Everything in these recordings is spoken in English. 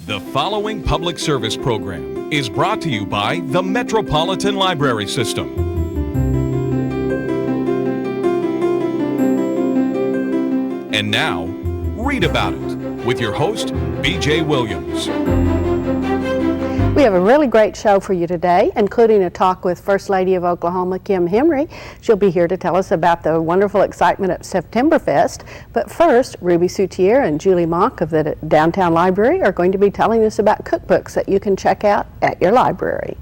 The following public service program is brought to you by the Metropolitan Library System. And now, Read About It with your host, B.J. Williams. We have a really great show for you today, including a talk with First Lady of Oklahoma, Kim Henry. She'll be here to tell us about the wonderful excitement at Septemberfest. But first, Ruby Soutier and Julie Mock of the Downtown Library are going to be telling us about cookbooks that you can check out at your library.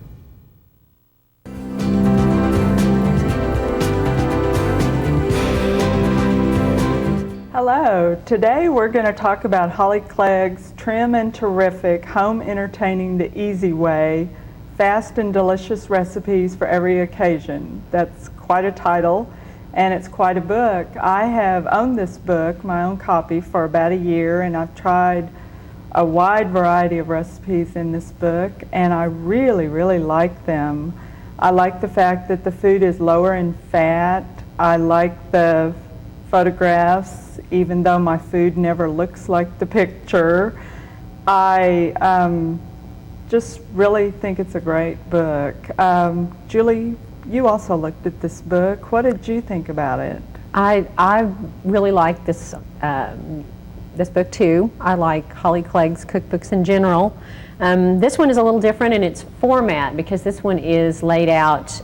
Hello, today we're going to talk about Holly Clegg's Trim and Terrific Home Entertaining the Easy Way, Fast and Delicious Recipes for Every Occasion. That's quite a title, and it's quite a book. I have owned this book, my own copy, for about a year, and I've tried a wide variety of recipes in this book, and I really, really like them. I like the fact that the food is lower in fat. I like the photographs, even though my food never looks like the picture. I just really think it's a great book. Julie, you also looked at this book. What did you think about it? I really like this this book too. I like Holly Clegg's cookbooks in general. This one is a little different in its format because this one is laid out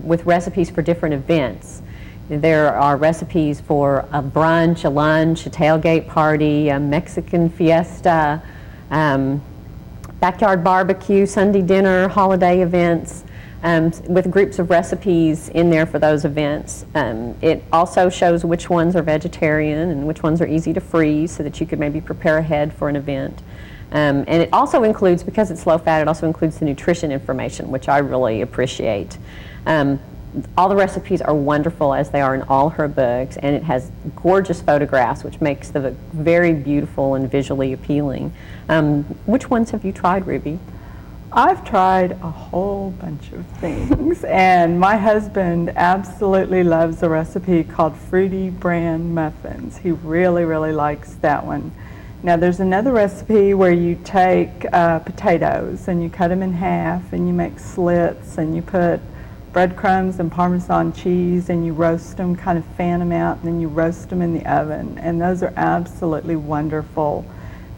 with recipes for different events. There are recipes for a brunch, a lunch, a tailgate party, a Mexican fiesta, backyard barbecue, Sunday dinner, holiday events, with groups of recipes in there for those events. It also shows which ones are vegetarian and which ones are easy to freeze so that you could maybe prepare ahead for an event. And it also includes, because it's low fat, it also includes the nutrition information, which I really appreciate. All the recipes are wonderful, as they are in all her books, and it has gorgeous photographs, which makes the book very beautiful and visually appealing. Which ones have you tried, Ruby? I've tried a whole bunch of things, and my husband absolutely loves a recipe called Fruity Bran Muffins. He really, really likes that one. Now there's another recipe where you take potatoes and you cut them in half and you make slits and you put breadcrumbs and Parmesan cheese and you roast them, kind of fan them out, and then you roast them in the oven, and those are absolutely wonderful.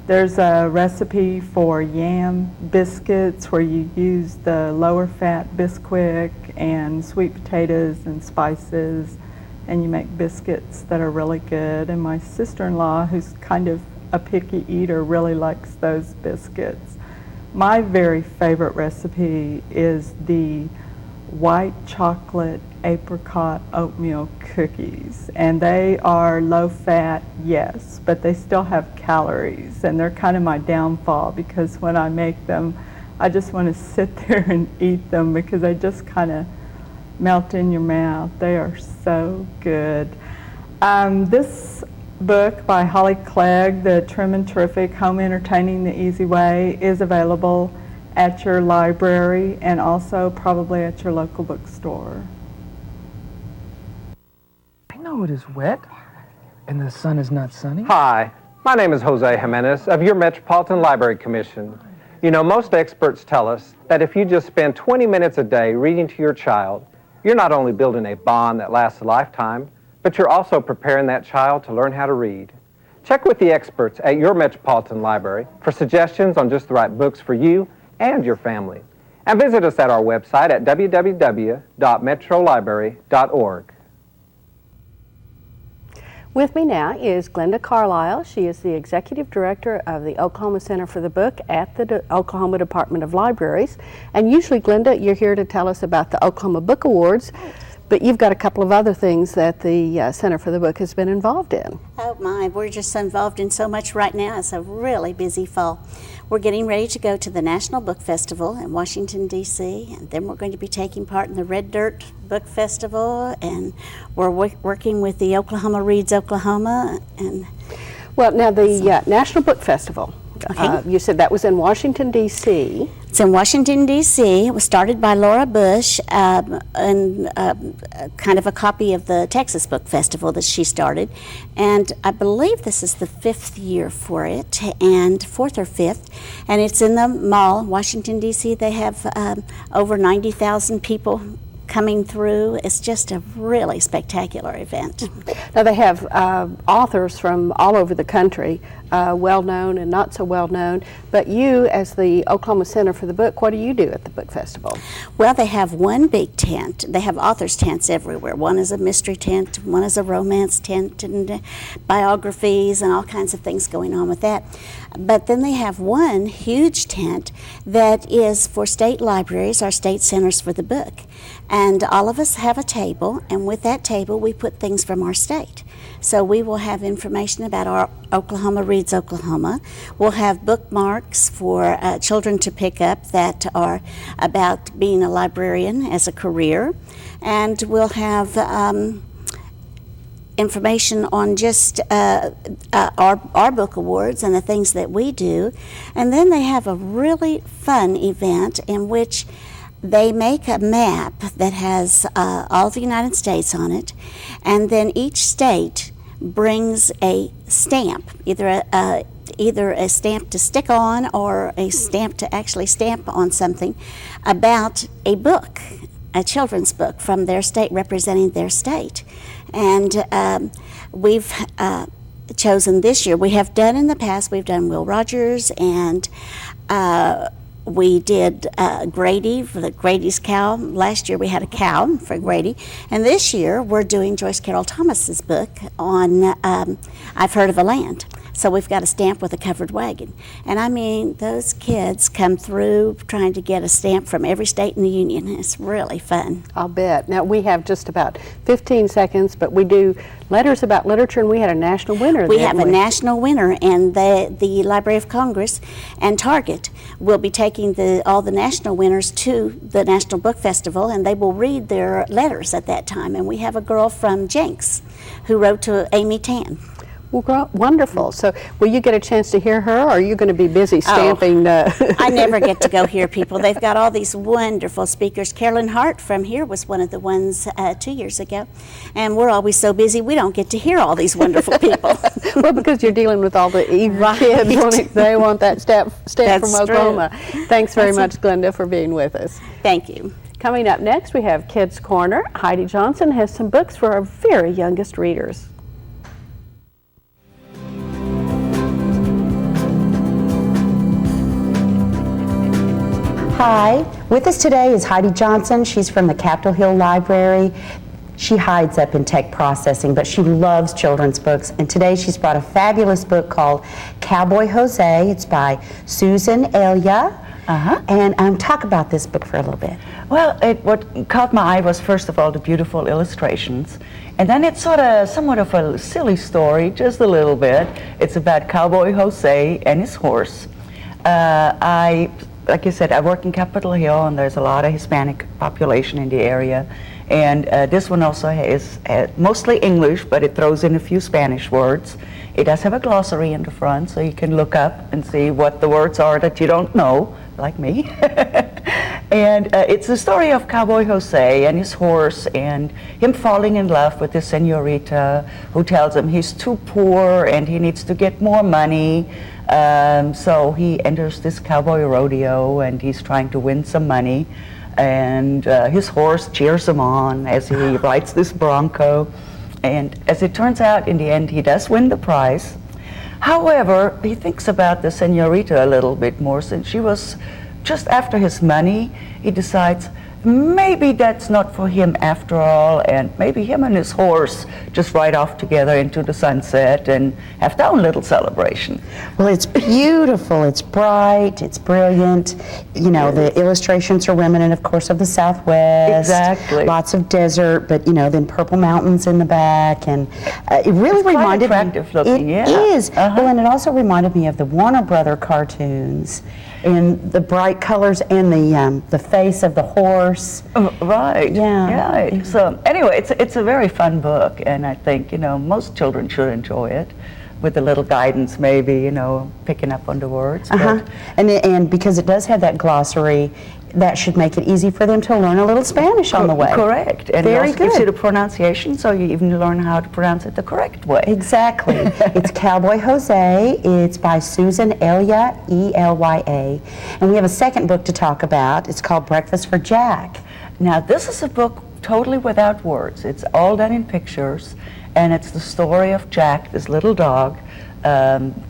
There's a recipe for yam biscuits where you use the lower fat Bisquick and sweet potatoes and spices, and you make biscuits that are really good. And my sister-in-law, who's kind of a picky eater, really likes those biscuits. My very favorite recipe is the white chocolate apricot oatmeal cookies, and they are low fat, yes, but they still have calories, and they're kind of my downfall because when I make them I just want to sit there and eat them because they just kind of melt in your mouth. They are so good. This book by Holly Clegg, the Trim and Terrific Home Entertaining the Easy Way, is available at your library and also probably at your local bookstore. I know it is wet and the sun is not sunny. Hi, my name is Jose Jimenez of your Metropolitan Library Commission. You know, most experts tell us that if you just spend 20 minutes a day reading to your child, you're not only building a bond that lasts a lifetime, but you're also preparing that child to learn how to read. Check with the experts at your Metropolitan Library for suggestions on just the right books for you and your family. And visit us at our website at www.metrolibrary.org. With me now is Glenda Carlisle. She is the Executive Director of the Oklahoma Center for the Book at the Oklahoma Department of Libraries. And usually, Glenda, you're here to tell us about the Oklahoma Book Awards, but you've got a couple of other things that the Center for the Book has been involved in. Oh my, we're just involved in so much right now. It's a really busy fall. We're getting ready to go to the National Book Festival in Washington, D.C., and then we're going to be taking part in the Red Dirt Book Festival, and we're working with the Oklahoma Reads Oklahoma. And well, now the National Book Festival, Okay. You said that was in Washington, D.C. It's in Washington, D.C. It was started by Laura Bush, and kind of a copy of the Texas Book Festival that she started. And I believe this is the 5th year for it, and 4th or 5th. And it's in the mall, Washington, D.C. They have over 90,000 people coming through. It's just a really spectacular event. Now they have authors from all over the country, well-known and not so well-known, but you, as the Oklahoma Center for the Book, what do you do at the Book Festival? Well, they have one big tent. They have authors' tents everywhere. One is a mystery tent, one is a romance tent, and biographies and all kinds of things going on with that. But then they have one huge tent that is for state libraries, our state centers for the book. And all of us have a table, and with that table we put things from our state. So we will have information about our Oklahoma Reads Oklahoma. We'll have bookmarks for children to pick up that are about being a librarian as a career. And we'll have information on just our book awards and the things that we do. And then they have a really fun event in which they make a map that has all of the United States on it, and then each state brings a stamp, either a stamp to stick on or a stamp to actually stamp on something about a book, a children's book from their state representing their state. And we've chosen this year. We have done in the past, we've done Will Rogers, and we did Grady for the Grady's Cow. Last year we had a cow for Grady. And this year we're doing Joyce Carol Thomas's book on I've Heard of a Land. So we've got a stamp with a covered wagon. And I mean, those kids come through trying to get a stamp from every state in the union. It's really fun. I'll bet. Now we have just about 15 seconds, but we do letters about literature, and we had a national winner. We have a national winner, and the Library of Congress and Target will be taking all the national winners to the National Book Festival, and they will read their letters at that time. And we have a girl from Jenks who wrote to Amy Tan. Well, wonderful. So will you get a chance to hear her, or are you going to be busy stamping? I never get to go hear people. They've got all these wonderful speakers. Carolyn Hart from here was one of the ones 2 years ago. And we're always so busy, we don't get to hear all these wonderful people. Well, because you're dealing with all the eager Right. kids. They want that stamp That's from Oklahoma. true. Thanks very much, Glenda, for being with us. Thank you. Coming up next, we have Kids Corner. Heidi Johnson has some books for our very youngest readers. Hi, with us today is Heidi Johnson. She's from the Capitol Hill Library. She hides up in tech processing, but she loves children's books. And today she's brought a fabulous book called Cowboy Jose. It's by Susan Elia. And talk about this book for a little bit. Well, what caught my eye was, first of all, the beautiful illustrations. And then it's somewhat of a silly story, just a little bit. It's about Cowboy Jose and his horse. Like you said, I work in Capitol Hill, and there's a lot of Hispanic population in the area. And this one also is mostly English, but it throws in a few Spanish words. It does have a glossary in the front, so you can look up and see what the words are that you don't know, like me. And it's the story of Cowboy Jose and his horse, and him falling in love with the señorita who tells him he's too poor and he needs to get more money. So he enters this cowboy rodeo, and he's trying to win some money. And his horse cheers him on as he rides this bronco. And as it turns out, in the end, he does win the prize. However, he thinks about the señorita a little bit more. Since she was just after his money, he decides maybe that's not for him after all, and maybe him and his horse just ride off together into the sunset and have their own little celebration. Well, it's beautiful, it's bright, it's brilliant. You know, the illustrations are remnant, of course, of the Southwest. Exactly. Lots of desert, but you know, then purple mountains in the back, and it really It's quite reminded attractive me. looking, It yeah. is. Well, and it also reminded me of the Warner Brother cartoons, and the bright colors and the face of the horse. Right. Yeah. Right. So anyway, it's a very fun book, and I think most children should enjoy it. with a little guidance, maybe, you know, picking up on the words. but- And because it does have that glossary, that should make it easy for them to learn a little Spanish on the way. Correct. And Very it also gives you the good. pronunciation, so you even learn how to pronounce it the correct way. Exactly. It's Cowboy Jose. It's by Susan Elya, E-L-Y-A. And we have a second book to talk about. It's called Breakfast for Jack. Now, this is a book totally without words. It's all done in pictures, and it's the story of Jack, this little dog,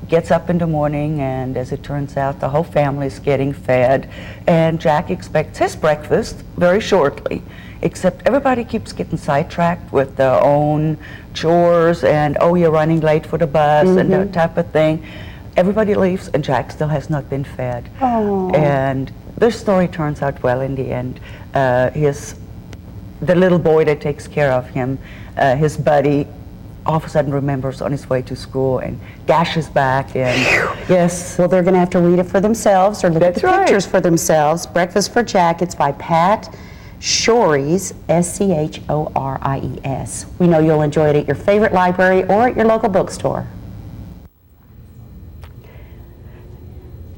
gets up in the morning, and as it turns out, the whole family is getting fed, and Jack expects his breakfast very shortly, except everybody keeps getting sidetracked with their own chores, and, oh, you're running late for the bus, and that type of thing. Everybody leaves, and Jack still has not been fed. And the story turns out well in the end. The little boy that takes care of him, his buddy, all of a sudden remembers on his way to school and dashes back, and yes. Well, they're going to have to read it for themselves or look at That's the right. pictures for themselves. Breakfast for Jack. It's by Pat Schories, S-C-H-O-R-I-E-S. We know you'll enjoy it at your favorite library or at your local bookstore.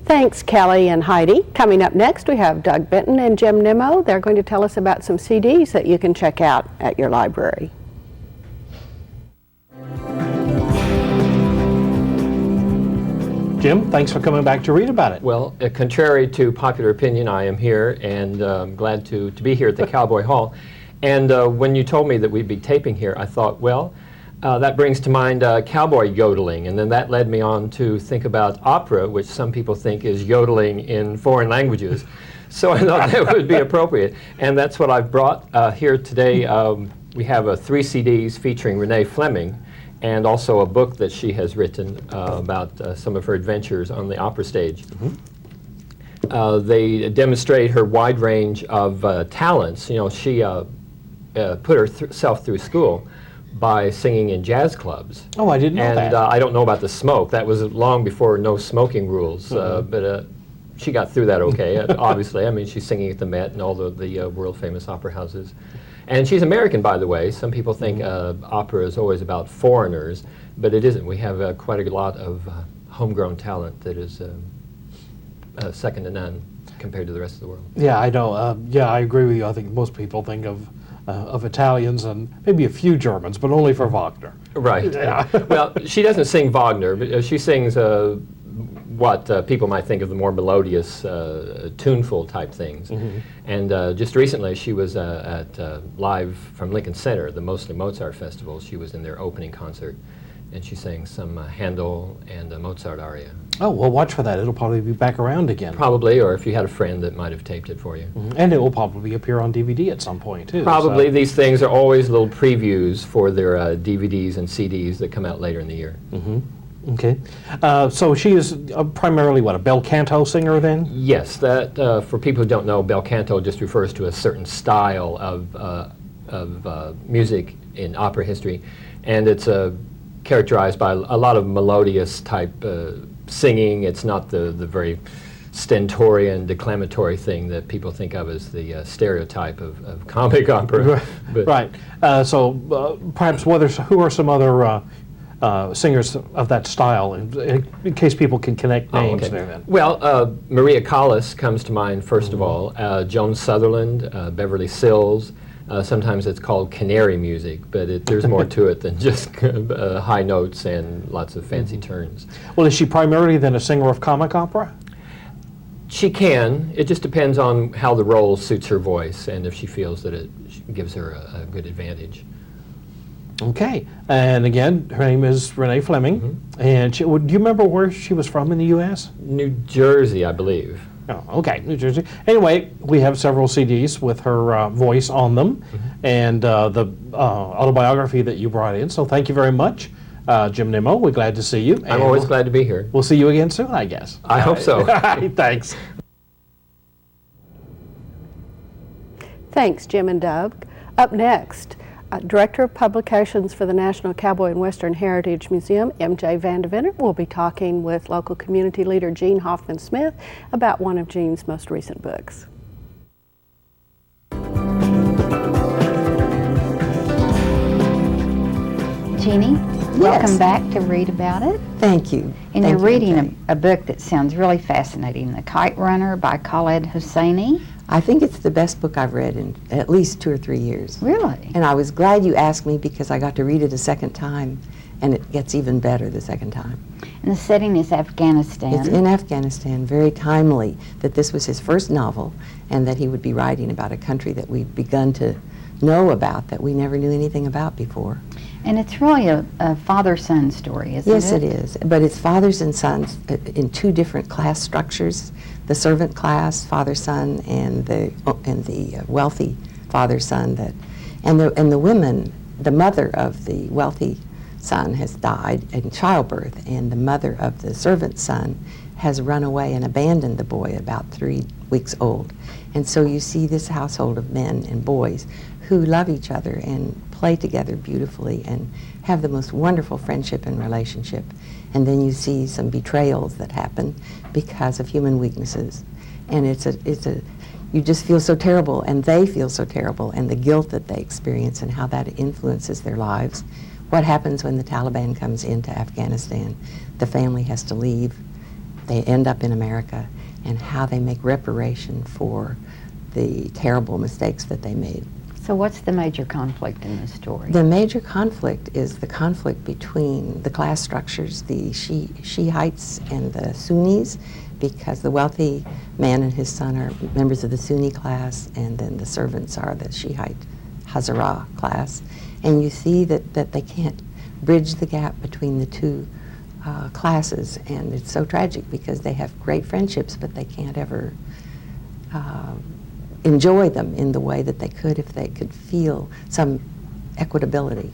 Thanks, Kelly and Heidi. Coming up next, we have Doug Benton and Jim Nimmo. They're going to tell us about some CDs that you can check out at your library. Jim, thanks for coming back to read about it. Well, contrary to popular opinion, I am here and glad to be here at the Cowboy Hall. And when you told me that we'd be taping here, I thought, well, that brings to mind cowboy yodeling, and then that led me on to think about opera, which some people think is yodeling in foreign languages. So I thought that would be appropriate, and that's what I've brought here today. We have 3 CDs featuring Renee Fleming, and also a book that she has written about some of her adventures on the opera stage. They demonstrate her wide range of talents. You know, she put herself through school by singing in jazz clubs. Oh, I didn't know that. And I don't know about the smoke. That was long before no smoking rules, but she got through that okay, obviously. I mean, she's singing at the Met and all the world-famous opera houses. And she's American, by the way. Some people think opera is always about foreigners, but it isn't. We have quite a lot of homegrown talent that is second to none compared to the rest of the world. Yeah, I know. Yeah, I agree with you. I think most people think of Italians and maybe a few Germans, but only for Wagner. Right. Yeah. Well, she doesn't sing Wagner, but she sings what people might think of the more melodious, tuneful type things. And just recently, she was at live from Lincoln Center, the Mostly Mozart Festival. She was in their opening concert, and she sang some Handel and a Mozart aria. Oh, well, watch for that. It'll probably be back around again. Probably, or if you had a friend that might have taped it for you. And it will probably appear on DVD at some point, too. Probably. So. These things are always little previews for their DVDs and CDs that come out later in the year. Okay. So she is primarily, what, a bel canto singer then? Yes, that for people who don't know, bel canto just refers to a certain style of music in opera history, and it's characterized by a lot of melodious type singing. It's not the very stentorian, declamatory thing that people think of as the stereotype of comic opera. But Right. So perhaps who are some other singers of that style, in case people can connect names there then? Well, Maria Callas comes to mind first of all. Joan Sutherland, Beverly Sills. Sometimes it's called canary music, but there's more to it than just high notes and lots of fancy turns. Well, is she primarily then a singer of comic opera? She can. It just depends on how the role suits her voice and if she feels that it gives her a good advantage. Okay, and again, her name is Renee Fleming, and do you remember where she was from in the U.S.? New Jersey, I believe. Oh, okay, New Jersey. Anyway, we have several CDs with her voice on them, and the autobiography that you brought in, so thank you very much. Jim Nimmo, we're glad to see you. I'm always glad to be here. We'll see you again soon, I guess. I hope so. Thanks. Thanks, Jim and Doug. Up next, Director of Publications for the National Cowboy and Western Heritage Museum, M.J. Vandeventer, will be talking with local community leader Gene Hoffman-Smith about one of Gene's most recent books. Jeannie, welcome back to Read About It. Thank you. And Thank you're you, reading MJ. a book that sounds really fascinating, The Kite Runner by Khaled Hosseini. I think it's the best book I've read in at least 2 or 3 years. Really? And I was glad you asked me because I got to read it a second time, and it gets even better the second time. And the setting is Afghanistan. It's in Afghanistan, very timely that this was his first novel and that he would be writing about a country that we've begun to know about that we never knew anything about before. And it's really a father-son story, isn't it? Yes, it is. But it's fathers and sons in 2 different class structures: the servant class, father-son, and the wealthy father-son. And the women, the mother of the wealthy son has died in childbirth, and the mother of the servant son has run away and abandoned the boy about 3 weeks old. And so you see this household of men and boys who love each other and play together beautifully and have the most wonderful friendship and relationship. And then you see some betrayals that happen because of human weaknesses. And you just feel so terrible, and they feel so terrible, and the guilt that they experience and how that influences their lives. What happens when the Taliban comes into Afghanistan? The family has to leave. They end up in America, and how they make reparation for the terrible mistakes that they made. So what's the major conflict in this story? The major conflict is the conflict between the class structures, the Shiites and the Sunnis, because the wealthy man and his son are members of the Sunni class, and then the servants are the Shiite Hazara class. And you see that they can't bridge the gap between the 2 classes, and it's so tragic because they have great friendships, but they can't ever enjoy them in the way that they could if they could feel some equitability.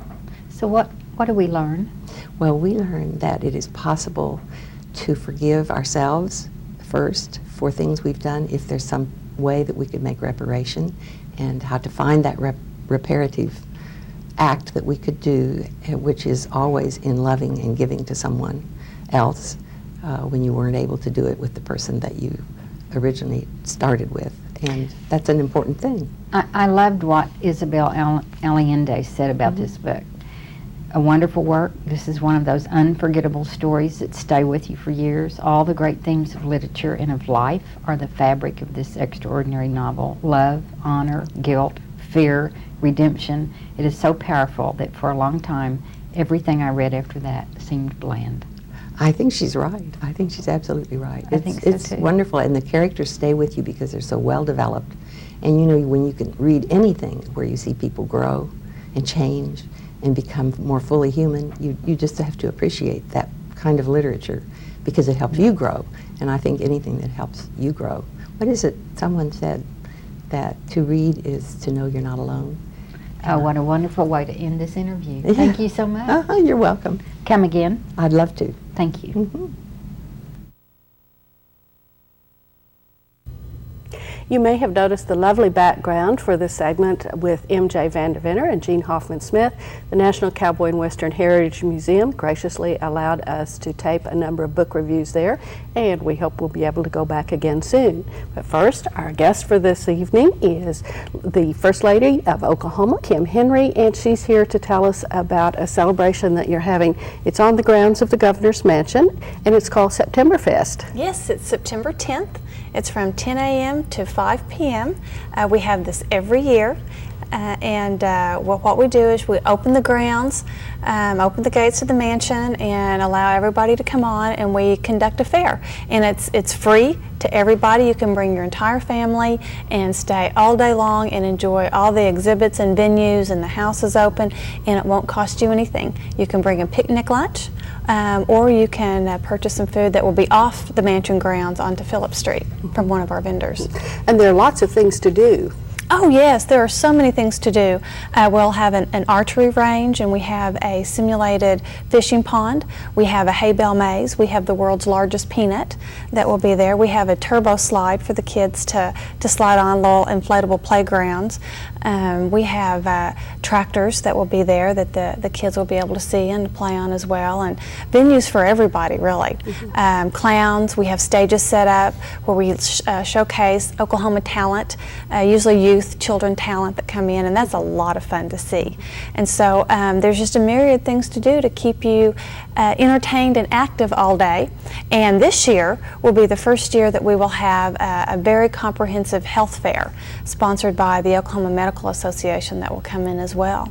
So what do we learn? Well, we learn that it is possible to forgive ourselves first for things we've done if there's some way that we could make reparation, and how to find that reparative act that we could do, which is always in loving and giving to someone else when you weren't able to do it with the person that you originally started with. And that's an important thing. I loved what Isabel Allende said about this book. A wonderful work. This is one of those unforgettable stories that stay with you for years. All the great themes of literature and of life are the fabric of this extraordinary novel. Love, honor, guilt, fear, redemption. It is so powerful that for a long time, everything I read after that seemed bland. I think she's right. I think she's absolutely right. I think so, it's too. wonderful, and the characters stay with you because they're so well developed. And you know, when you can read anything where you see people grow and change and become more fully human, you just have to appreciate that kind of literature because it helps you grow. And I think anything that helps you grow. What is it? Someone said that to read is to know you're not alone. Oh, what a wonderful way to end this interview. Yeah. Thank you so much. You're welcome. Come again. I'd love to. Thank you. Mm-hmm. You may have noticed the lovely background for this segment with MJ Vandervenner and Jean Hoffman-Smith. The National Cowboy and Western Heritage Museum graciously allowed us to tape a number of book reviews there, and we hope we'll be able to go back again soon. But first, our guest for this evening is the First Lady of Oklahoma, Kim Henry, and she's here to tell us about a celebration that you're having. It's on the grounds of the Governor's Mansion, and it's called Septemberfest. Yes, it's September 10th. It's from 10 a.m. to 5 p.m. We have this every year. What we do is we open the grounds, open the gates of the mansion, and allow everybody to come on, and we conduct a fair. And it's free to everybody. You can bring your entire family and stay all day long and enjoy all the exhibits and venues, and the house is open, and it won't cost you anything. You can bring a picnic lunch, or you can purchase some food that will be off the mansion grounds onto Phillip Street from one of our vendors. And there are lots of things to do. Oh yes, there are so many things to do. We'll have an archery range, and we have a simulated fishing pond. We have a hay bale maze. We have the world's largest peanut that will be there. We have a turbo slide for the kids to slide on, little inflatable playgrounds. We have tractors that will be there that the kids will be able to see and play on as well, and venues for everybody really. Clowns, we have stages set up where we showcase Oklahoma talent, usually youth youth, children talent that come in, and that's a lot of fun to see. And so there's just a myriad of things to do to keep you entertained and active all day. And this year will be the first year that we will have a very comprehensive health fair sponsored by the Oklahoma Medical Association that will come in as well.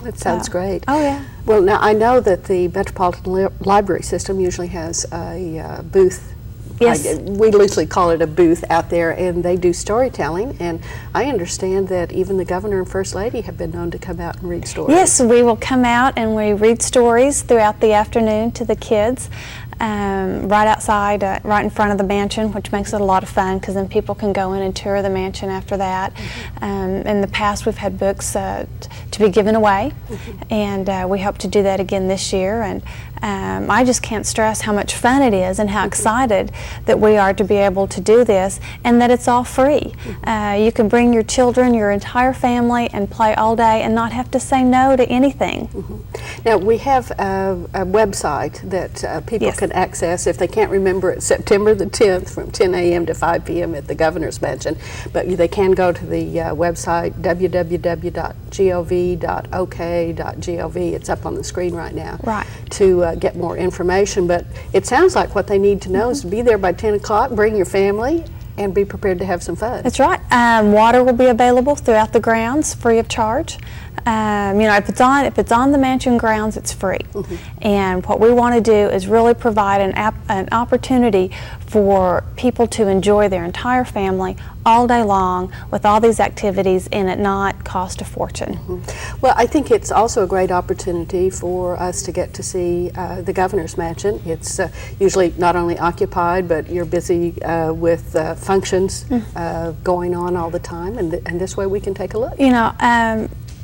That sounds great. Oh, yeah. Well, now I know that the Metropolitan Library System usually has a booth. Yes. We loosely call it a booth out there, and they do storytelling. And I understand that even the governor and first lady have been known to come out and read stories. Yes, we will come out and we read stories throughout the afternoon to the kids. Right outside, right in front of the mansion, which makes it a lot of fun because then people can go in and tour the mansion after that. In the past, we've had books to be given away, and we hope to do that again this year. And I just can't stress how much fun it is and how excited that we are to be able to do this, and that it's all free. You can bring your children, your entire family, and play all day and not have to say no to anything. Now, we have a website that people can access if they can't remember it, September the 10th from 10 a.m. to 5 p.m. at the Governor's Mansion. But they can go to the website www.gov.ok.gov. It's up on the screen right now. Right. To get more information. But it sounds like what they need to know is to be there by 10 o'clock, bring your family, and be prepared to have some fun. That's right. Water will be available throughout the grounds, free of charge. You know, if it's on the mansion grounds, it's free. And what we want to do is really provide an opportunity for people to enjoy their entire family all day long with all these activities and it not cost a fortune. Well, I think it's also a great opportunity for us to get to see the Governor's Mansion. It's usually not only occupied, but you're busy with functions going on all the time, and this way we can take a look. You know,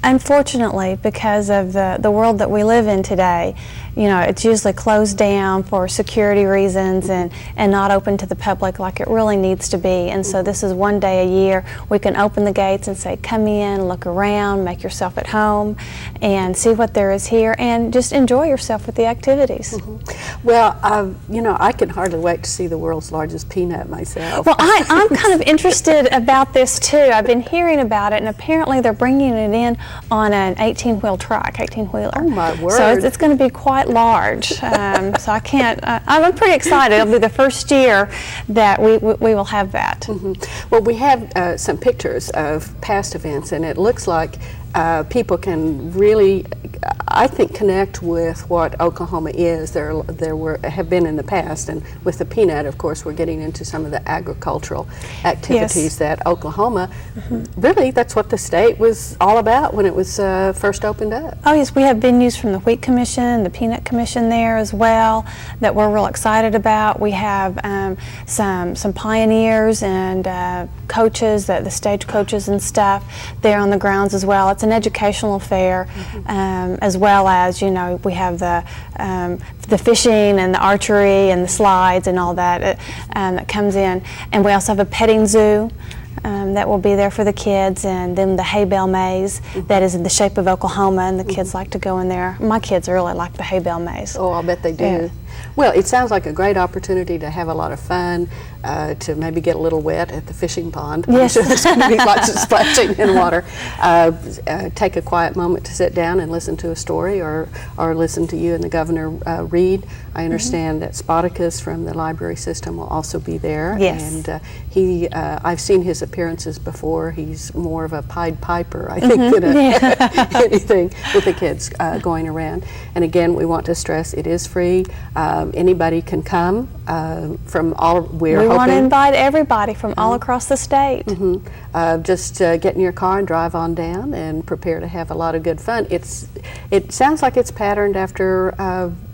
unfortunately, because of the world that we live in today, you know, it's usually closed down for security reasons and not open to the public like it really needs to be. And so this is one day a year we can open the gates and say, come in, look around, make yourself at home, and see what there is here, and just enjoy yourself with the activities. Well, you know, I can hardly wait to see the world's largest peanut myself. Well, I'm kind of interested about this too. I've been hearing about it, and apparently they're bringing it in on an 18-wheel truck, 18-wheeler. Oh my word! So it's going to be quite large. So I can't. I'm pretty excited. It'll be the first year that we will have that. Well, we have some pictures of past events, and it looks like people can really, I think, connect with what Oklahoma is. There have been in the past, and with the peanut, of course, we're getting into some of the agricultural activities that Oklahoma, really, that's what the state was all about when it was first opened up. Oh yes, we have venues from the Wheat Commission, the Peanut Commission there as well that we're real excited about. We have some pioneers and coaches, the stage coaches and stuff there on the grounds as well. It's an educational fair, as well as, you know, we have the fishing and the archery and the slides and all that that comes in. And we also have a petting zoo that will be there for the kids, and then the hay bale maze that is in the shape of Oklahoma, and the kids like to go in there. My kids really like the hay bale maze. Oh, I'll bet they do. Yeah. Well, it sounds like a great opportunity to have a lot of fun, to maybe get a little wet at the fishing pond. Yes. I'm sure there's going to be lots of splashing in water. Take a quiet moment to sit down and listen to a story, or listen to you and the governor read. I understand that Spartacus from the library system will also be there. Yes. And I've seen his appearances before. He's more of a Pied Piper, I think, than anything with the kids going around. And again, we want to stress it is free. Anybody can come from all. We want to invite everybody from all across the state. Just get in your car and drive on down and prepare to have a lot of good fun. It sounds like it's patterned after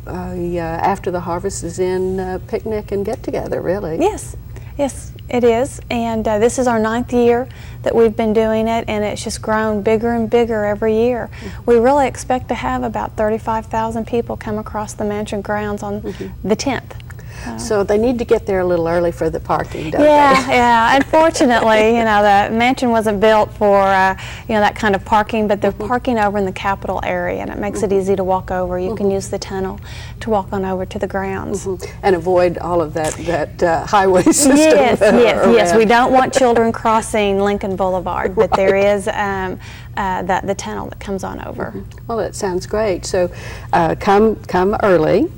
the harvest is in picnic and get together, really. Yes, yes, it is. And this is our 9th year that we've been doing it, and it's just grown bigger and bigger every year. We really expect to have about 35,000 people come across the mansion grounds on the 10th. So they need to get there a little early for the parking, don't Yeah, they? yeah. Unfortunately, the mansion wasn't built for, that kind of parking, but they're parking over in the Capitol area, and it makes it easy to walk over. You can use the tunnel to walk on over to the grounds. And avoid all of that highway system. Yes. We don't want children crossing Lincoln Boulevard, but there is the tunnel that comes on over. Well, that sounds great. So come early.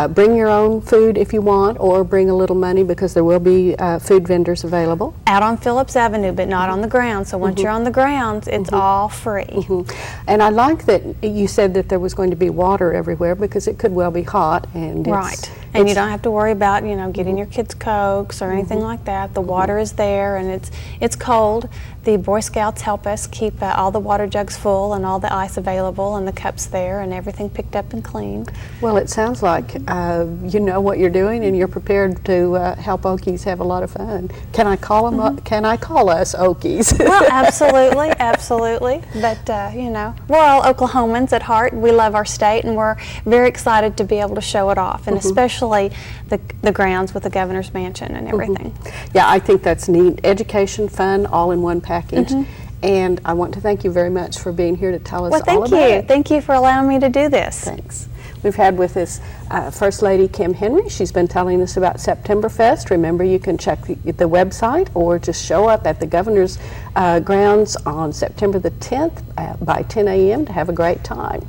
Bring your own food if you want, or bring a little money because there will be food vendors available. Out on Phillips Avenue, but not on the grounds. So once you're on the grounds, it's all free. And I like that you said that there was going to be water everywhere because it could well be hot. And Right. And you don't have to worry about, getting your kids Cokes or anything like that. The water is there, and it's cold. The Boy Scouts help us keep all the water jugs full and all the ice available and the cups there and everything picked up and cleaned. Well, it sounds like you know what you're doing and you're prepared to help Okies have a lot of fun. Can I call them up? Can I call us Okies? Well, absolutely, absolutely. But, we're all Oklahomans at heart. We love our state, and we're very excited to be able to show it off, and especially the grounds with the governor's mansion and everything. Yeah, I think that's neat. Education, fun, all in one package. And I want to thank you very much for being here to tell us all about it. Well, thank you. Thank you for allowing me to do this. Thanks. We've had with us First Lady Kim Henry. She's been telling us about Septemberfest. Remember, you can check the website or just show up at the governor's grounds on September the 10th by 10 a.m. to have a great time.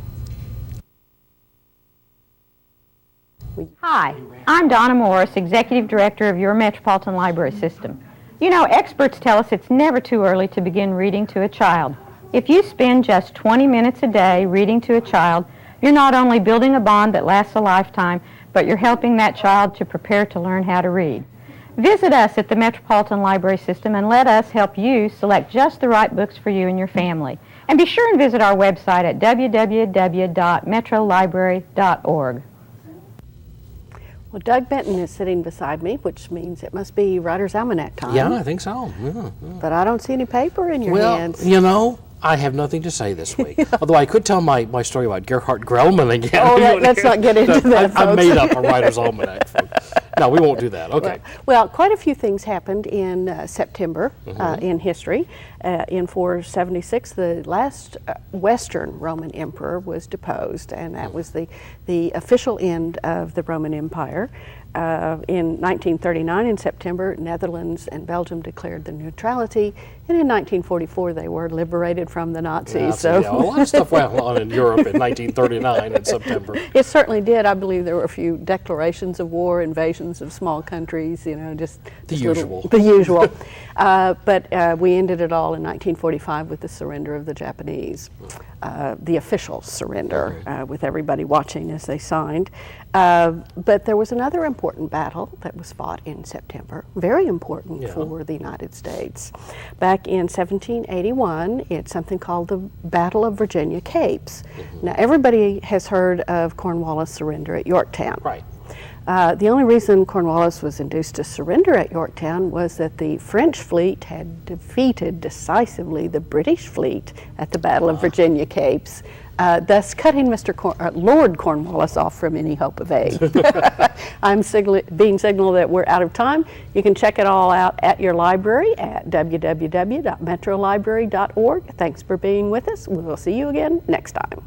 Hi, I'm Donna Morris, Executive Director of your Metropolitan Library System. Experts tell us it's never too early to begin reading to a child. If you spend just 20 minutes a day reading to a child, you're not only building a bond that lasts a lifetime, but you're helping that child to prepare to learn how to read. Visit us at the Metropolitan Library System and let us help you select just the right books for you and your family. And be sure and visit our website at www.metrolibrary.org. Well, Doug Benton is sitting beside me, which means it must be Writer's Almanac time. Yeah, I think so. Yeah. But I don't see any paper in your hands. I have nothing to say this week. Although I could tell my story about Gerhard Grellman again. Oh, let's not get into that, I folks. made up a Writer's Almanac. No, we won't do that. Okay. Well, quite a few things happened in September in history. In 476, the last Western Roman emperor was deposed, and that was the official end of the Roman Empire. In 1939, in September, Netherlands and Belgium declared their neutrality, and in 1944 they were liberated from the Nazis. Yeah, a lot of stuff went on in Europe in 1939 in September. It certainly did. I believe there were a few declarations of war, invasions of small countries, just the usual. The usual. But we ended it all in 1945 with the surrender of the Japanese, the official surrender, with everybody watching as they signed. But there was another important battle that was fought in September, very important for the United States. Back in 1781, it's something called the Battle of Virginia Capes. Now, everybody has heard of Cornwallis' surrender at Yorktown. Right. The only reason Cornwallis was induced to surrender at Yorktown was that the French fleet had defeated decisively the British fleet at the Battle of Virginia Capes, thus cutting Lord Cornwallis off from any hope of aid. I'm being signaled that we're out of time. You can check it all out at your library at www.metrolibrary.org. Thanks for being with us. We'll see you again next time.